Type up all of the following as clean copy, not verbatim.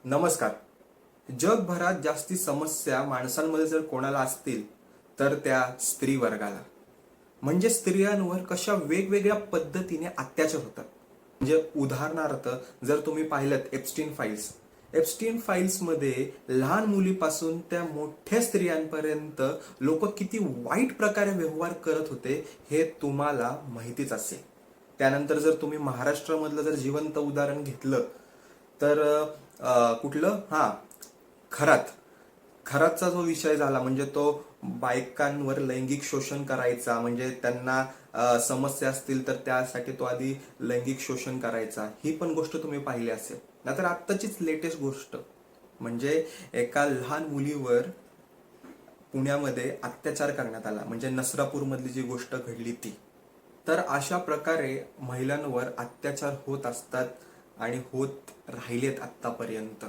नमस्कार. जगभरात जास्ती समस्या माणसांमध्ये जर कोणाला असतील तर त्या स्त्री वर्गाला. म्हणजे स्त्रियांवर कशा वेगवेगळ्या पद्धतीने अत्याचार होतात. म्हणजे उदाहरणार्थ जर तुम्ही पाहिलं एप्स्टीन फाईल्स मध्ये लहान मुलीपासून त्या मोठ्या स्त्रियांपर्यंत लोक किती वाईट प्रकारे व्यवहार करत होते हे तुम्हाला माहितीच असेल. त्यानंतर जर तुम्ही महाराष्ट्रामधलं जर जिवंत उदाहरण घेतलं तर कुठलं खरात खरातचा जो विषय झाला म्हणजे तो बायकांवर लैंगिक शोषण करायचा. म्हणजे त्यांना समस्या असतील तर त्यासाठी तो आधी लैंगिक शोषण करायचा. ही पण गोष्ट तुम्ही पाहिली असेल. नाहीतर आत्ताचीच लेटेस्ट गोष्ट म्हणजे एका लहान मुलीवर पुण्यामध्ये अत्याचार करण्यात आला. म्हणजे नसरापूर मधली जी गोष्ट घडली ती. तर अशा प्रकारे महिलांवर अत्याचार होत असतात आणि होत राहिलेत आतापर्यंत.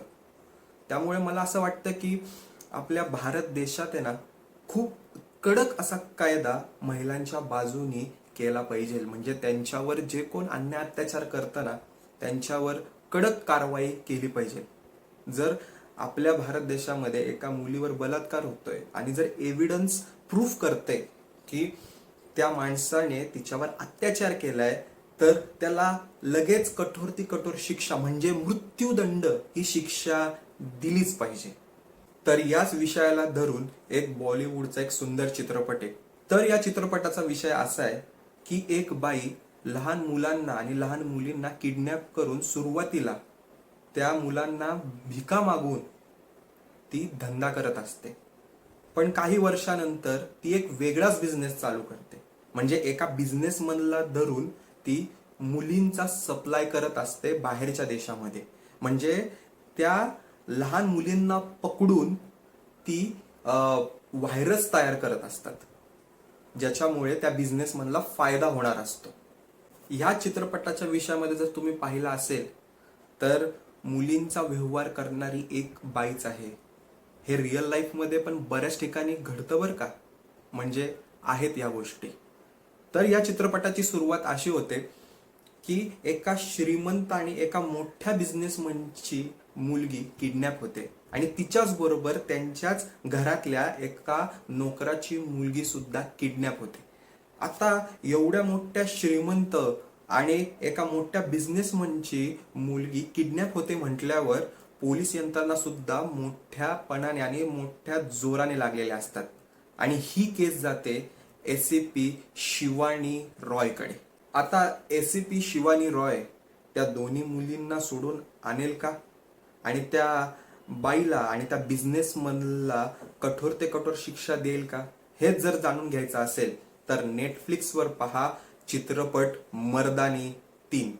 त्यामुळे मला असं वाटतं की आपल्या भारत देशात आहे ना, खूप कडक असा कायदा महिलांच्या बाजूनी केला पाहिजे. म्हणजे त्यांच्यावर जे कोण अन्याय अत्याचार करतं ना, त्यांच्यावर कडक कारवाई केली पाहिजे. जर आपल्या भारत देशामध्ये एका मुलीवर बलात्कार होतोय आणि जर एव्हिडन्स प्रूफ करते की त्या माणसाने तिच्यावर अत्याचार केलाय, तर त्याला लगेच कठोरती कठोर शिक्षा म्हणजे मृत्यूदंड ही शिक्षा दिलीच पाहिजे. तर याच विषयाला धरून एक बॉलिवूडचा एक सुंदर चित्रपट आहे. तर या चित्रपटाचा विषय असा आहे की एक बाई लहान मुलांना आणि लहान मुलींना किडनॅप करून सुरुवातीला त्या मुलांना भिका मागून ती धंदा करत असते. पण काही वर्षानंतर ती एक वेगळाच बिझनेस चालू करते. म्हणजे एका बिझनेसमनला धरून ती मुलींचा सप्लाय करत असते बाहेरच्या देशामध्ये. म्हणजे त्या लहान मुलींना पकडून ती व्हायरस तयार करत असतात, ज्याच्यामुळे त्या बिझनेसमनला फायदा होणार असतो. ह्या चित्रपटाच्या विषयामध्ये जर तुम्ही पाहिला असेल तर मुलींचा व्यवहार करणारी एक बाईच आहे. हे रिअल लाईफ मध्ये पण बऱ्याच ठिकाणी घडतं बरं का. म्हणजे आहेत या गोष्टी. तर या चित्रपटाची सुरुवात अशी होते की एका श्रीमंत आणि एका मोठ्या बिझनेसमनची मुलगी किडनॅप होते आणि तिच्याच बरोबर त्यांच्याच घरातल्या एका नोकराची मुलगी सुद्धा किडनॅप होते. आता एवढ्या मोठ्या श्रीमंत आणि एका मोठ्या बिझनेसमनची मुलगी किडनॅप होते म्हटल्यावर पोलीस यंत्रणा सुद्धा मोठ्यापणाने आणि मोठ्या जोराने लागलेल्या असतात. आणि ही केस जाते एसीपी शिवानी रॉयकडे. आता एसीपी शिवानी रॉय त्या दोन्ही मुलींना सोडून आणेल का आणि त्या बाईला आणि त्या बिझनेसमनला कठोर ते कठोर शिक्षा देईल का, हेच जर जाणून घ्यायचं असेल तर नेटफ्लिक्सवर पहा चित्रपट मर्दानी 3.